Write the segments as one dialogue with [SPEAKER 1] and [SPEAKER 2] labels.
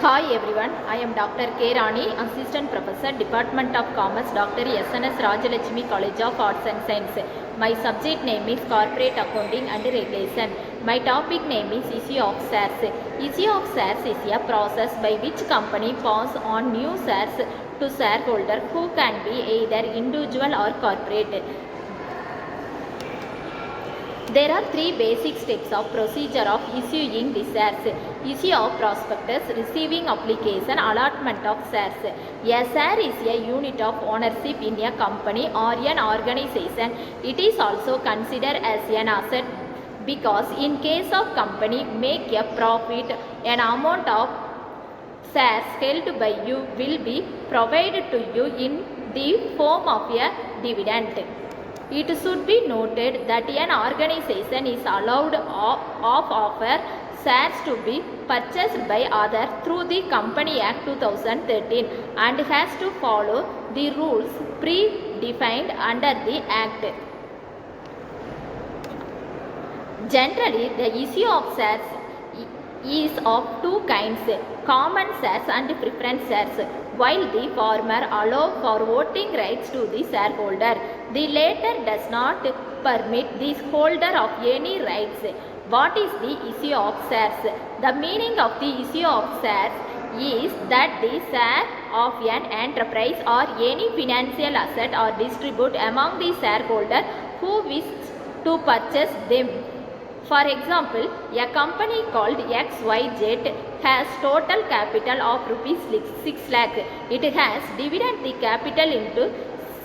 [SPEAKER 1] Hi everyone, I am Dr. K. Rani, Assistant Professor, Department of Commerce, Dr. SNS Rajalakshmi College of Arts and Science. My subject name is Corporate Accounting and Regulation. My topic name is Issue of Shares. Issue of shares is a process by which company pass on new shares to shareholder who can be either individual or corporate. There are three basic steps of procedure of issuing the shares. Issue of prospectus, receiving application, allotment of shares. A share is a unit of ownership in a company or an organization. It is also considered as an asset because in case of company make a profit, an amount of shares held by you will be provided to you in the form of a dividend. It should be noted that an organization is allowed of offer shares to be purchased by others through the Company Act 2013 and has to follow the rules predefined under the Act. Generally, the issue of shares is of two kinds, common shares and preference shares. While the former allow for voting rights to the shareholder, the latter does not permit the holder of any rights. What is the issue of shares? The meaning of the issue of shares is that the share of an enterprise or any financial asset are distributed among the shareholder who wish to purchase them. For example, a company called XYZ has total capital of rupees 6 lakh. It has divided the capital into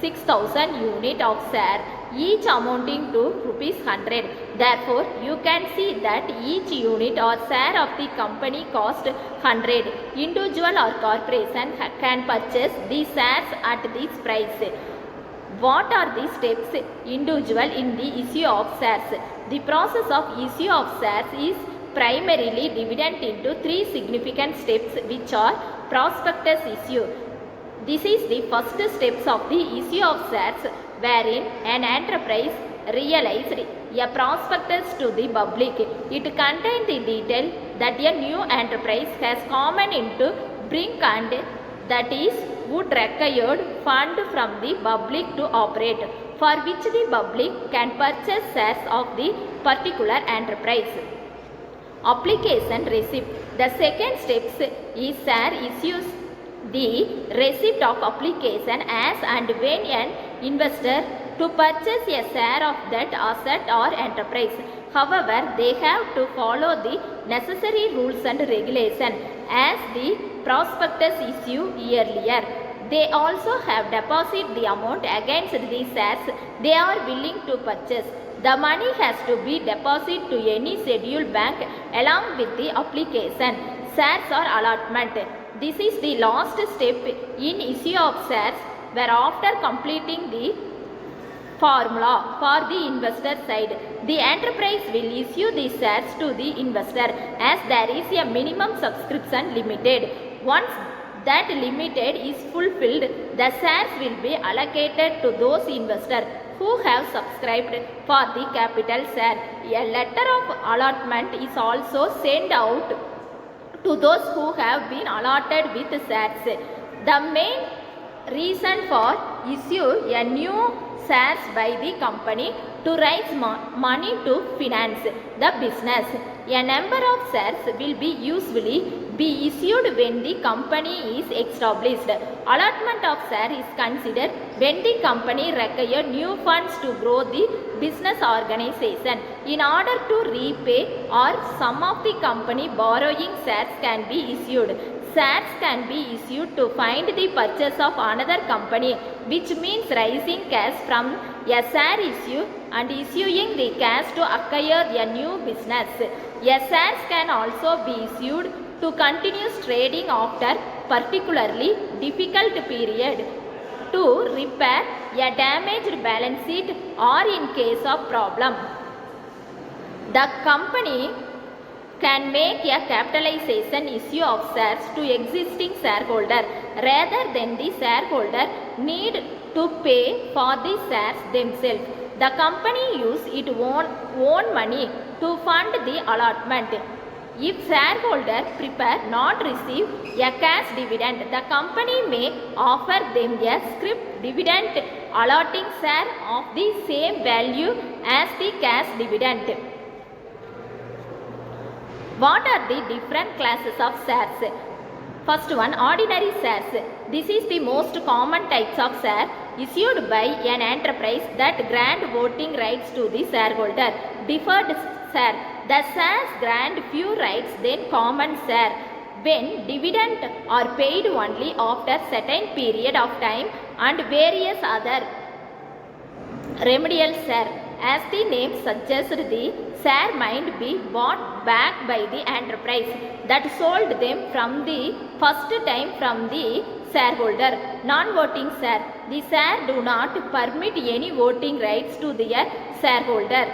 [SPEAKER 1] 6,000 unit of share, each amounting to rupees 100. Therefore, you can see that each unit or share of the company cost 100. Individual or corporation can purchase the shares at this price. What are the steps individual in the issue of shares? The process of issue of shares is primarily divided into three significant steps, which are prospectus issue. This is the first steps of the issue of shares, wherein an enterprise realized a prospectus to the public. It contains the detail that a new enterprise has come into brink and that is would require fund from the public to operate, for which the public can purchase shares of the particular enterprise. Application receipt. The second step is share issues. The receipt of application as and when an investor to purchase a share of that asset or enterprise. However, they have to follow the necessary rules and regulations as the prospectus issue earlier. They also have deposited the amount against the shares they are willing to purchase. The money has to be deposited to any scheduled bank along with the application, shares or allotment. This is the last step in issue of shares, where after completing the formula for the investor side, the enterprise will issue the shares to the investor as there is a minimum subscription limited. Once that limited is fulfilled, the shares will be allocated to those investors who have subscribed for the capital share. A letter of allotment is also sent out to those who have been allotted with shares. The main reason for issue a new shares by the company to raise money to finance the business. A number of shares will be usually be issued when the company is established. Allotment of share is considered when the company requires new funds to grow the business organization. In order to repay or some of the company borrowing, shares can be issued. Shares can be issued to fund the purchase of another company, which means raising cash from a share issue and issuing the cash to acquire a new business. A shares can also be issued to continue trading after particularly difficult period, to repair a damaged balance sheet or in case of problem. The company can make a capitalization issue of shares to existing shareholder rather than the shareholder need to pay for the shares themselves. The company use its own money to fund the allotment. If shareholder prepare not receive a cash dividend, the company may offer them a scrip dividend allotting share of the same value as the cash dividend. What are the different classes of shares? First one, ordinary shares. This is the most common types of share issued by an enterprise that grant voting rights to the shareholder. Deferred share. The shares grant few rights than common share when dividend are paid only after certain period of time, and various other remedial share. As the name suggests, the share might be bought back by the enterprise that sold them from the first time from the shareholder. Non-voting share. The share do not permit any voting rights to their shareholder.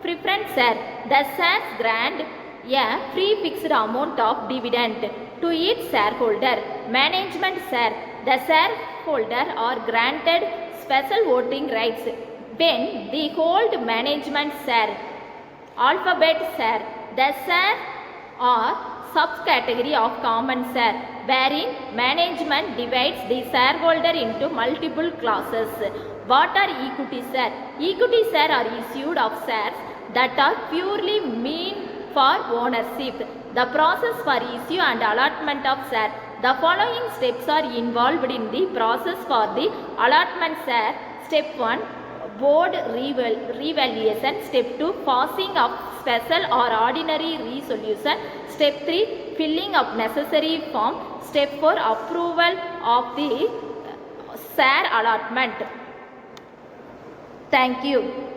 [SPEAKER 1] Preference share. The shares grant a free fixed amount of dividend to its shareholder. Management share. The shareholder are granted special voting rights when they hold management share. Alphabet share. The share are subcategory of common share wherein management divides the shareholder into multiple classes. What are equity share? Equity share are issued of shares that are purely meant for ownership. The process for issue and allotment of share. The following steps are involved in the process for the allotment share. Step 1, board revaluation. Step 2, passing of special or ordinary resolution. Step 3, filling of necessary form. Step 4, approval of the share allotment. Thank you.